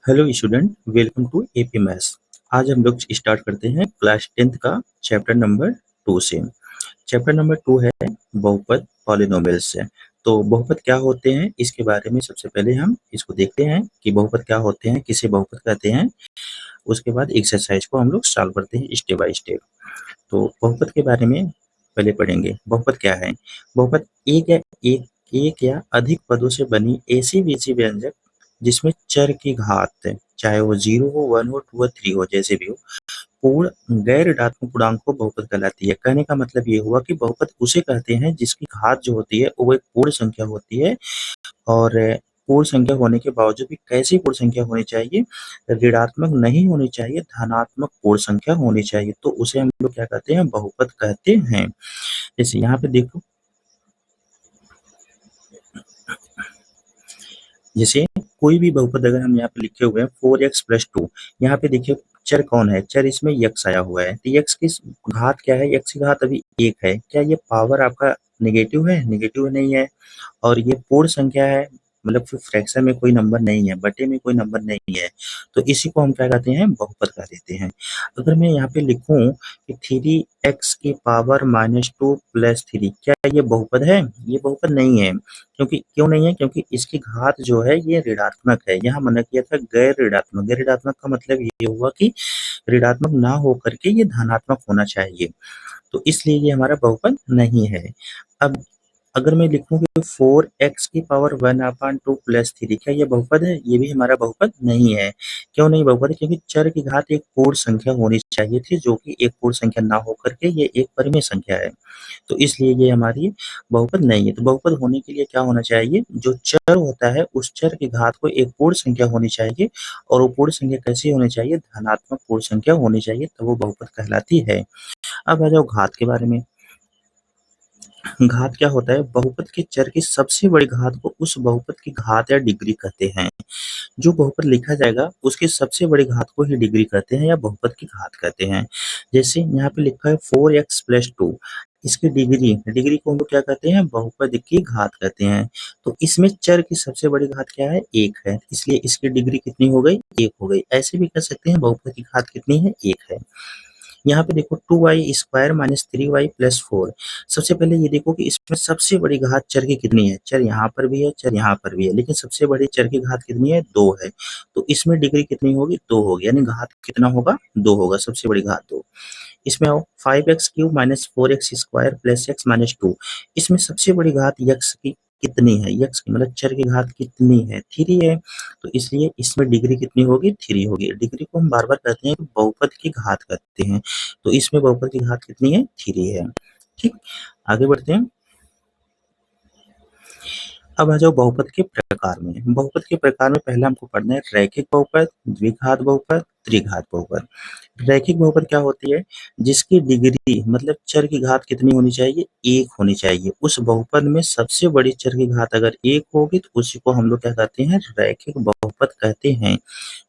Hello student, welcome to AP maths. आज हम लोग स्टार्ट करते हैं क्लास 10th का चैप्टर नंबर 2 से। चैप्टर नंबर 2 है बहुपद पॉलिनोमियल्स से। तो बहुपद क्या होते हैं इसके बारे में सबसे पहले हम इसको देखते हैं कि बहुपद क्या होते हैं, किसे बहुपद कहते हैं। उसके बाद एक्सरसाइज को हम लोग सॉल्व करते हैं स्टेप बाय स्टेप। तो बहुपद के बारे में पहले पढ़ेंगे। बहुपद क्या है? बहुपद एक या अधिक पदों से बनी ऐसी बीजी व्यंजक जिसमें चर की घात, चाहे वो 0 हो, 1 हो, 2 हो, 3 हो, जैसे भी हो, पूर्ण गैर ऋणात्मक पूर्णांक को बहुपद कहलाती है। कहने का मतलब ये हुआ कि बहुपद उसे कहते हैं जिसकी घात जो होती है वो एक पूर्ण संख्या होती है। और पूर्ण संख्या होने के बावजूद भी कैसी पूर्ण संख्या होनी चाहिए? ऋणात्मक नहीं होनी चाहिए, धनात्मक पूर्ण संख्या होनी चाहिए। तो उसे हम लोग क्या कहते हैं? बहुपद कहते हैं। जैसे यहाँ पे देखो, जैसे कोई भी बहुपद अगर हम यहाँ पे लिखे हुए हैं 4x+2, यहाँ पे देखिए चर कौन है? चर इसमें यक्स आया हुआ है। तो यक्स की घात क्या है? यक्स की घात अभी 1 है। क्या ये पावर आपका नेगेटिव है? नेगेटिव नहीं है। और ये पूर्ण संख्या है, मतलब फिर फ्रैक्शन में कोई नंबर नहीं है, बटे में कोई नंबर नहीं है। तो इसी को हम क्या कहते हैं? बहुपद कह देते हैं। अगर मैं यहाँ पे लिखूं कि 3x⁻² + 3, क्या ये बहुपद है? ये बहुपद नहीं है। क्योंकि क्यों नहीं है? क्योंकि इसकी घात जो है ये ऋणात्मक है। यहाँ मना किया था गैर ऋणात्मक। गैर ऋणात्मक का मतलब ये हुआ कि ऋणात्मक ना होकर के ये धनात्मक होना चाहिए। तो इसलिए ये हमारा बहुपद नहीं है। अब अगर मैं लिखूं कि 4x⁻² + 3, क्या ये बहुपद है? ये भी हमारा बहुपद नहीं है। क्यों नहीं बहुपद है? क्योंकि चर की घात एक पूर्ण संख्या होनी चाहिए थी, जो कि एक पूर्ण संख्या ना होकर के ये एक परिमेय संख्या है। तो इसलिए ये हमारी बहुपद नहीं है। तो बहुपद होने के लिए क्या होना चाहिए? जो चर होता है उस चर की घात को एक पूर्ण संख्या होनी चाहिए। और वो पूर्ण संख्या कैसी होनी चाहिए? धनात्मक पूर्ण संख्या होनी चाहिए, तो वो बहुपद कहलाती है। अब आ जाओ घात के बारे में। घात क्या होता है? बहुपद के चर की सबसे बड़ी घात को उस बहुपद की घात या डिग्री कहते हैं। जो बहुपद लिखा जाएगा उसकी सबसे बड़ी घात को ही डिग्री कहते हैं या बहुपद की घात कहते हैं। जैसे यहाँ पे लिखा है 4x+2, इसकी डिग्री डिग्री को हम लोग क्या कहते हैं? बहुपद की घात कहते हैं। तो इसमें चर की सबसे बड़ी घात क्या है? 1 है, इसलिए इसकी डिग्री कितनी हो गई? 1 हो गई। ऐसे भी कह सकते हैं बहुपद की घात कितनी है? 1 है। यहाँ पे देखो 2y² - 3y + 4। सबसे पहले ये देखो कि इसमें सबसे बड़ी घात चर की कितनी है? चर यहाँ पर भी है, चर यहाँ पर भी है, लेकिन सबसे बड़ी चर की घात कितनी है? 2 है। तो इसमें डिग्री कितनी होगी? 2 होगी, यानी घात कितना होगा? 2 होगा, सबसे बड़ी घात 2। इसमें आओ 5x³ - 4x² + x - 2। इसमें सबसे बड़ी घात यक्स की कितनी है? यक्स की मतलब चर की घात कितनी है? 3 है। तो इसलिए इसमें डिग्री कितनी होगी? 3 होगी। डिग्री को हम बार बार कहते हैं कि बहुपद की घात कहते हैं। तो इसमें बहुपद की घात कितनी है? 3 है। ठीक, आगे बढ़ते हैं। अब आ जाओ बहुपद के प्रकार में। बहुपद के प्रकार में पहले हमको पढ़ना है रैखिक बहुपद, द्विघात बहुपद, त्रिघात बहुपद। रैखिक बहुपद क्या होती है? जिसकी डिग्री मतलब चर की घात कितनी होनी चाहिए? 1 होनी चाहिए। उस बहुपद में सबसे बड़ी चर की घात अगर 1 होगी तो उसी को हम लोग क्या कहते हैं? रैखिक बहुपद कहते हैं।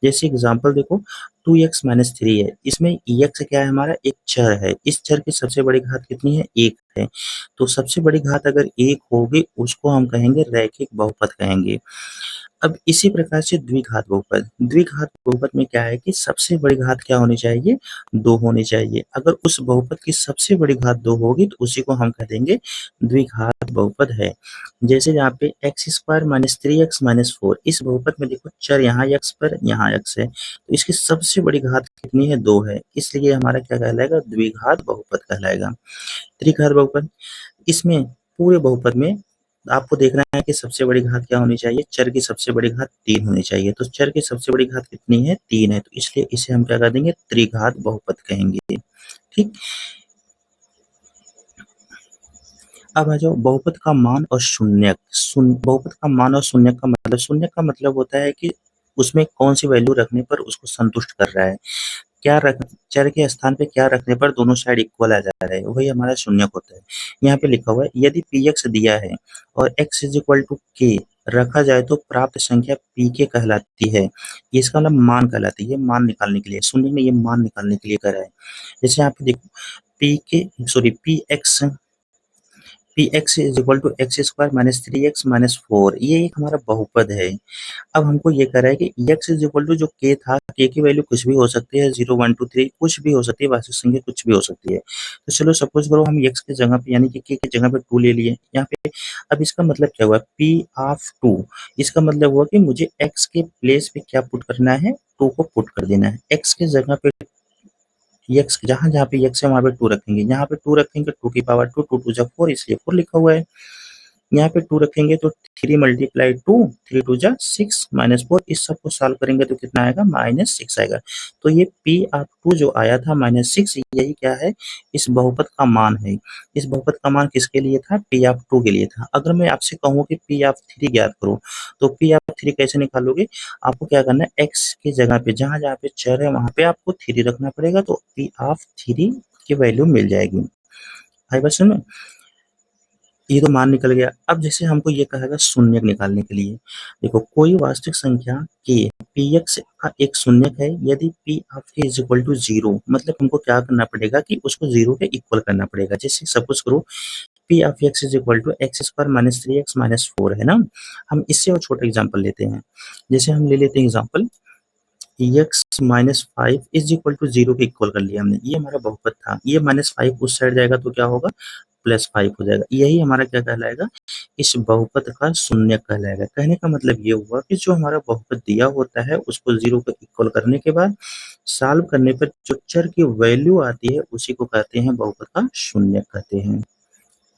जैसे एग्जांपल देखो, 2x - 3 है, इसमें x क्या है? हमारा एक चर है। इस चर की सबसे बड़ी घात कितनी है? 1 है। तो सबसे बड़ी घात अगर 1 होगी उसको हम कहेंगे रैखिक बहुपद कहेंगे। अब इसी प्रकार से द्विघात बहुपद। द्विघात बहुपद में क्या है कि सबसे बड़ी घात क्या होनी चाहिए? 2 होनी चाहिए। अगर उस बहुपद की सबसे बड़ी घात 2 होगी तो उसी को हम कह देंगे द्विघात बहुपद है। जैसे यहाँ पे x² - 3x - 4, इस बहुपद में देखो चर यहाँ x पर, यहाँ x है, तो इसकी सबसे बड़ी घात कितनी है? 2 है, इसलिए हमारा क्या कहलाएगा? द्विघात बहुपद कहलाएगा। त्रिघात बहुपद, इसमें पूरे बहुपद में आपको देखना है कि सबसे बड़ी घात क्या होनी चाहिए? चर की सबसे बड़ी घात 3 होनी चाहिए। तो चर की सबसे बड़ी घात कितनी है? 3 है, तो इसलिए इसे हम क्या कर देंगे? त्रिघात बहुपद कहेंगे। ठीक, अब आ जाओ बहुपद का मान और शून्यक। बहुपद का मान और शून्यक का मतलब, शून्यक का मतलब होता है कि उसमें कौन सी वैल्यू रखने पर उसको संतुष्ट कर रहा है। क्या रख चर के स्थान पे क्या रखने पर दोनों साइड इक्वल आ जा रहा है, वही हमारा शून्यक होता है। यहाँ पे लिखा हुआ है यदि px दिया है और x = k रखा जाए तो प्राप्त संख्या pk कहलाती है। इसका मतलब मान कहलाती है। ये मान निकालने के लिए, शून्य में ये मान निकालने के लिए करा है। जैसे यहाँ पे देखो pk sorry px P X is equal to X square minus 3x minus 4, ये एक हमारा बहुपद है। अब हमको ये कह रहा है कि x इज इक्वल टू जो k था, k की वैल्यू कुछ भी हो सकती है, 0 1 2 3 कुछ भी हो सकती है, वास्तविक संख्या कुछ भी हो सकती है। तो चलो सपोज करो हम x की जगह पे यानी कि k की जगह पे 2 ले लिए यहाँ पे। अब इसका मतलब क्या हुआ, p ऑफ 2, इसका मतलब हुआ कि मुझे x के प्लेस पे क्या पुट करना है, 2 को पुट कर देना है। x की जगह पे x जहाँ जहाँ पे x है वहाँ पे 2 रखेंगे, यहाँ पे 2 रखेंगे 2 की पावर 2, 2 2 जा 4, इसलिए 4 लिखा हुआ है। यहाँ पे 2 रखेंगे तो 3 मल्टीप्लाई 2, 3 2 जा 6 माइनस 4, इस सब को सॉल्व करेंगे तो कितना आएगा, -6 आएगा। तो ये p ऑफ 2 जो आया था -6, यही क्या है, इस बहुपद का मान है। इस बहुपद का मान किसके लिए था, p ऑफ 2 के लिए था। अगर मैं आपसे कहूँ कि p ऑफ 3 ज्ञात करो, तो p ऑफ 3 कैसे निकालोगे, आपको क्या करना है, x की जगह पे जहाँ जहाँ पे चर है वहाँ पे आपको 3 रखना पड़ेगा, तो p ऑफ 3 की वैल्यू मिल जाएगी। आई बात समझ में, ये तो मान निकल गया। अब जैसे हमको ये कहेगा शून्यक निकालने के लिए, देखो कोई वास्तविक संख्या k px का एक शून्यक है, यदि p of k is equal to 0, मतलब हमको क्या करना पड़ेगा कि उसको 0 के इक्वल करना पड़ेगा। जैसे सपोज करो p of x is equal to X square minus 3x minus 4 है ना। हम इससे और छोटा एग्जाम्पल लेते हैं, जैसे हम ले लेते हैं example x minus 5 is equal to 0 के इक्वल कर लिया हमने, ये हमारा बहुपद था। ये -5 उस साइड जाएगा तो क्या होगा, +5 हो जाएगा। यही हमारा क्या कहलाएगा, इस बहुपद का शून्यक कहलाएगा। कहने का मतलब ये हुआ कि जो हमारा बहुपद दिया होता है उसको 0 को इक्वल करने के बाद सॉल्व करने पर जो चर की वैल्यू आती है उसी को कहते हैं बहुपद का शून्यक कहते हैं।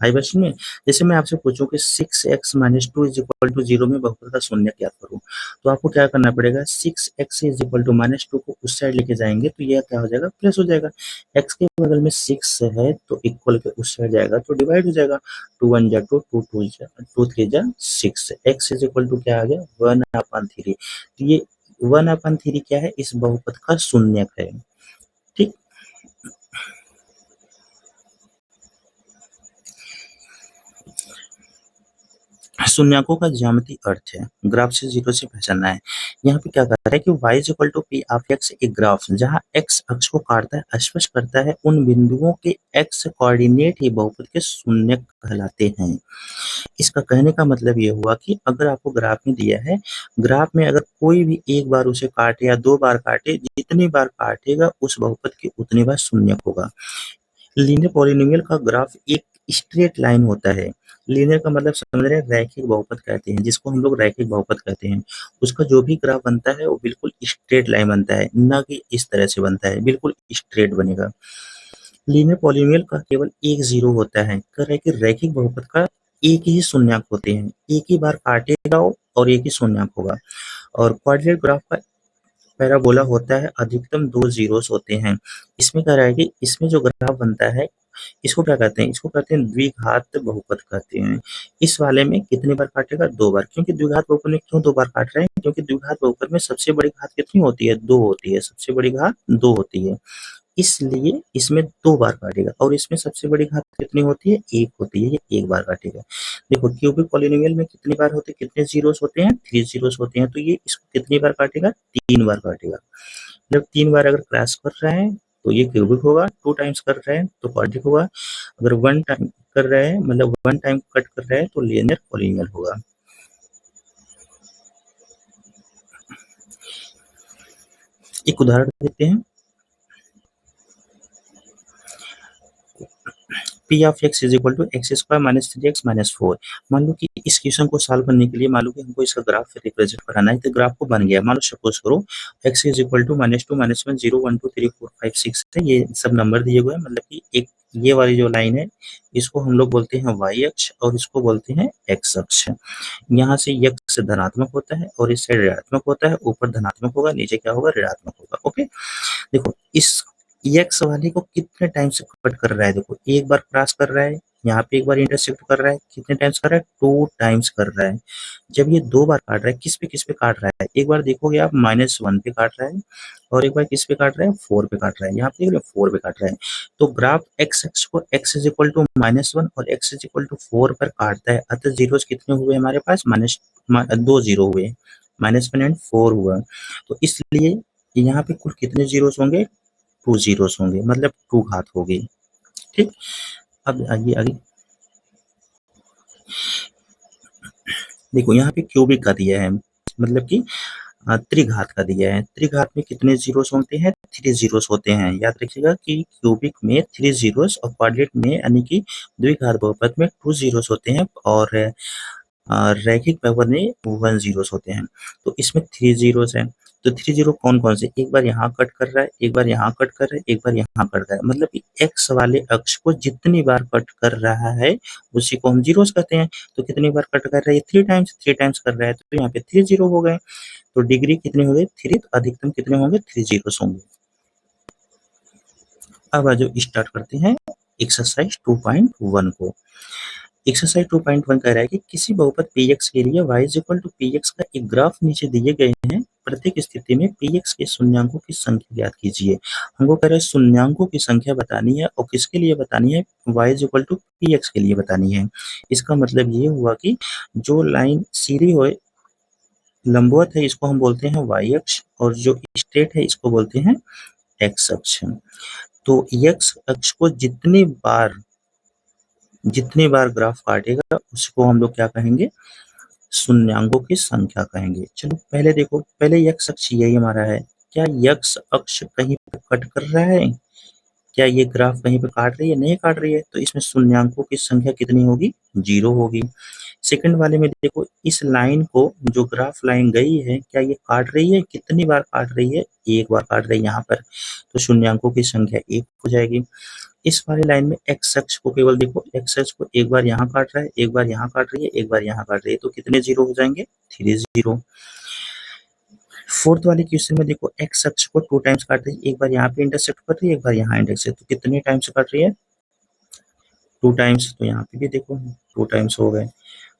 आई बात समझ में, जैसे मैं आपसे पूछूं कि 6x minus 2 is equal to 0 में बहुपद का शून्यक ज्ञात करूं, तो आपको क्या करना पड़ेगा, 6x is equal to minus 2 को उस साइड लेके जाएंगे तो यह क्या हो जाएगा, प्लस हो जाएगा। x के बगल में 6 है तो इक्वल के उस साइड जाएगा तो डिवाइड हो जाएगा, 2 1 जा 2, 2 2 जा 2 3 जा 6, x इज इक्वल टू क्या आ गया, 1/3। तो ये 1/3 क्या है, इस बहुपद का शून्यक है। ठीक, शून्यकों का ज्यामितीय अर्थ है, ग्राफ से 0 से पहचानना है। यहाँ पे क्या कर रहा है कि y is equal to P of x, एक ग्राफ जहाँ x अक्ष को काटता है, स्पष्ट करता है उन बिंदुओं के x कोऑर्डिनेट ही बहुपद के शून्यक कहलाते हैं। इसका कहने का मतलब ये हुआ कि अगर आपको ग्राफ में दिया है, ग्राफ में अगर कोई भी एक बार उसे काटे या 2 बार काटे, जितनी बार काटेगा उस बहुपद के उतनी बार शून्यक होगा। लीनियर पॉलिनोमियल का ग्राफ एक स्ट्रेट लाइन होता है। लीनियर का मतलब समझ रहे हैं, रैखिक बहुपद कहते हैं, जिसको हम लोग रैखिक बहुपद कहते हैं। उसका जो भी ग्राफ बनता है वो बिल्कुल स्ट्रेट लाइन बनता है, ना कि इस तरह से बनता है, बिल्कुल स्ट्रेट बनेगा। लीनियर पॉलिनोमियल का केवल एक जीरो होता है, कह रहे हैं कि रैखिक बहुपद का एक ही शून्यक होते हैं, एक ही बार काटेगा और एक ही शून्यक होगा। और क्वाड्रेटिक ग्राफ का पैराबोला होता है, अधिकतम 2 जीरोस होते हैं। इसमें कह रहा है कि इसमें जो ग्राफ बनता है इसको क्या कहते हैं, इसको कहते हैं द्विघात बहुपद कहते हैं। इस वाले में कितनी बार काटेगा, 2 बार। क्योंकि द्विघात बहुपद में क्यों 2 बार काट रहे हैं, क्योंकि द्विघात बहुपद में सबसे बड़ी घात कितनी होती है, 2 होती है, सबसे बड़ी घात 2 होती है, इसलिए इसमें 2 बार काटेगा। और इसमें सबसे बड़ी घात कितनी होती है, 1 होती है, ये 1 बार काटेगा। देखो क्यूबिक पॉलिनोमियल में कितनी बार होते हैं, कितने जीरोस होते हैं, 3 जीरोस होते हैं, तो ये इसको कितनी बार काटेगा, 3 बार काटेगा। जब 3 बार अगर क्रॉस कर रहे हैं तो ये क्यूबिक होगा, 2 टाइम्स कर रहे हैं तो क्वाड्रिक होगा, अगर 1 टाइम कर रहे हैं मतलब 1 टाइम कट कर रहे हैं तो लीनियर पॉलिनोमियल होगा। एक उदाहरण देते हैं, P of X is equal to X square minus 3x minus 4। मान लो कि इस क्वेश्चन को सॉल्व करने के लिए मान लो कि हमको इसका ग्राफ रिप्रेजेंट कराना है, तो ग्राफ को बन गया। मान लो सपोज करो एक्स इज इक्वल टू -2 -1 0 1 2 3 4 5 6 है, ये सब नंबर दिए हुए हैं, मतलब कि एक ये वाली जो लाइन है इसको हम लोग बोलते हैं y अक्ष और इसको बोलते हैं x अक्ष। यहाँ से x धनात्मक होता है और इस साइड ऋणात्मक होता है, ऊपर धनात्मक होगा, नीचे क्या होगा, ऋणात्मक होगा। ओके, देखो इस एक्स वाले को कितने टाइम से कट कर रहा है, देखो एक बार क्रॉस कर रहा है, यहाँ पे एक बार इंटरसेक्ट कर रहा है, कितने टाइम्स कर रहा है, 2 टाइम्स कर रहा है। जब ये 2 बार काट रहा है, किस पे काट रहा है, एक बार देखोगे आप -1 पे काट रहा है और एक बार किस पे काट रहा है, 4 पे काट रहा है। यहाँ पे देख रहे हो 4 पे काट रहा है। तो ग्राफ एक्स एक्स को x इज इक्वल टू -1 और x इज इक्वल टू 4 पर काटता है, अतः जीरोस कितने हुए हमारे पास, 2 जीरो हुए, -1 एंड 4 हुआ। तो इसलिए यहाँ पे कुल कितने जीरोस होंगे, 2 जीरोस होंगे, मतलब 2 घात हो गई। ठीक, अब आगे आगे देखो यहाँ पे क्यूबिक का दिया है, मतलब कि त्रिघात का दिया है। त्रिघात में कितने जीरोस होते हैं? 3 जीरोस होते हैं। याद रखिएगा कि क्यूबिक में 3 जीरोस और क्वाड्रेट में यानी कि द्विघात बहुपद में 2 जीरोस होते हैं और रैखिक बहुपद में 1 जीरोस होते हैं। तो इसमें 3 जीरोस हैं। तो 3 जीरो कौन कौन से? एक बार यहाँ कट कर रहा है, एक बार यहाँ कट कर रहा है, एक बार यहाँ कट रहा है। मतलब कि एक्स वाले अक्ष को जितनी बार कट कर रहा है उसी को हम जीरोस कहते हैं। तो कितनी बार कट कर रहा है? 3 टाइम्स कर रहा है, तो यहाँ पे 3 जीरो हो गए। तो डिग्री कितने हो गए? 3, तो अधिकतम कितने होंगे? 3 जीरोस होंगे। अब आज स्टार्ट करते हैं एक्सरसाइज 2.1 को। एक्सरसाइज 2.1 कह रहा है कि किसी बहुपद px के लिए y is equal to px का एक ग्राफ नीचे दिए गए हैं। प्रत्येक स्थिति में px के शून्यांकों की संख्या ज्ञात कीजिए। हमको कह रहा है शून्यांकों की संख्या बतानी है और किसके लिए बतानी है? y is equal to px के लिए बतानी है। इसका मतलब ये हुआ कि जो लाइन सीधी हो लंबवत है इसको हम बोलते हैं y अक्ष और जो स्ट्रेट है इसको बोलते हैं x अक्ष। तो x अक्ष को जितनी बार ग्राफ काटेगा उसको हम लोग क्या कहेंगे? शून्यांकों की संख्या कहेंगे। चलो पहले देखो, पहले x अक्ष यही हमारा है। क्या x अक्ष कहीं पे कट कर रहा है? क्या ये ग्राफ कहीं पे काट रही है? नहीं काट रही है, तो इसमें शून्यांकों की संख्या कितनी होगी? 0 होगी। सेकंड वाले में देखो, इस लाइन को जो ग्राफ लाइन गई है क्या ये काट रही है? कितनी बार काट रही है? एक बार काट रही है यहाँ पर, तो शून्यांकों की संख्या 1 हो जाएगी। इस वाली लाइन में एक्स अक्ष को केवल देखो, एक्स अक्ष को एक बार यहाँ काट रहा है, एक बार यहाँ काट रही है, एक बार यहाँ काट रही है, तो कितने जीरो हो जाएंगे? 3 जीरो। फोर्थ वाले क्वेश्चन में देखो, एक्स अक्ष को 2 टाइम्स काट रही है, एक बार यहाँ पे इंटरसेक्ट कर रही है, एक बार यहाँ इंटरसेक्ट, तो कितने टाइम्स काट रही है? 2 टाइम्स। तो यहाँ पे भी देखो 2 टाइम्स हो गए।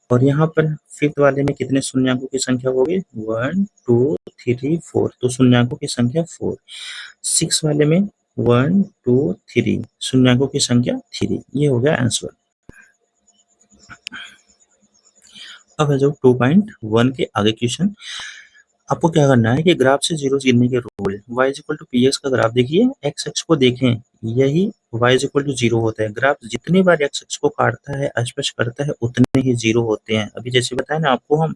और यहाँ पर फिफ्थ वाले में कितने शून्यांकों की संख्या होगी? 1 2 3 4, तो शून्यांकों की संख्या 4। 6 वाले में 1 2 3, शून्यांकों की संख्या 3। ये हो गया आंसर। अब है जो 2.1 के आगे क्वेश्चन। आपको क्या करना है कि ग्राफ से जीरो गिनने के rule, y equal to px का ग्राफ देखिए, x अक्ष को देखें, यही y इक्वल टू 0 होता है। ग्राफ जितनी बार x अक्ष को काटता है, स्पर्श करता है, उतने ही 0 होते हैं। अभी जैसे बताया ना आपको, हम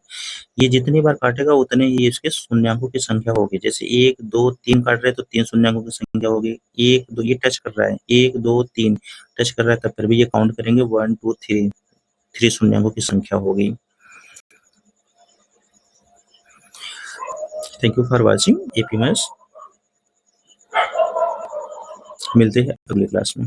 ये जितनी बार काटेगा उतने ही इसके शून्यांकों की संख्या होगी। जैसे 1 2 3 काट रहे हैं तो 3 शून्यांकों की संख्या होगी। 1 2 ये टच कर रहा है, 1 2 3 टच कर रहा है, तब फिर भी ये काउंट करेंगे 1 2 3 शून्यांकों की संख्या होगी। Thank you for watching AP maths. मिलते हैं अगले क्लास में।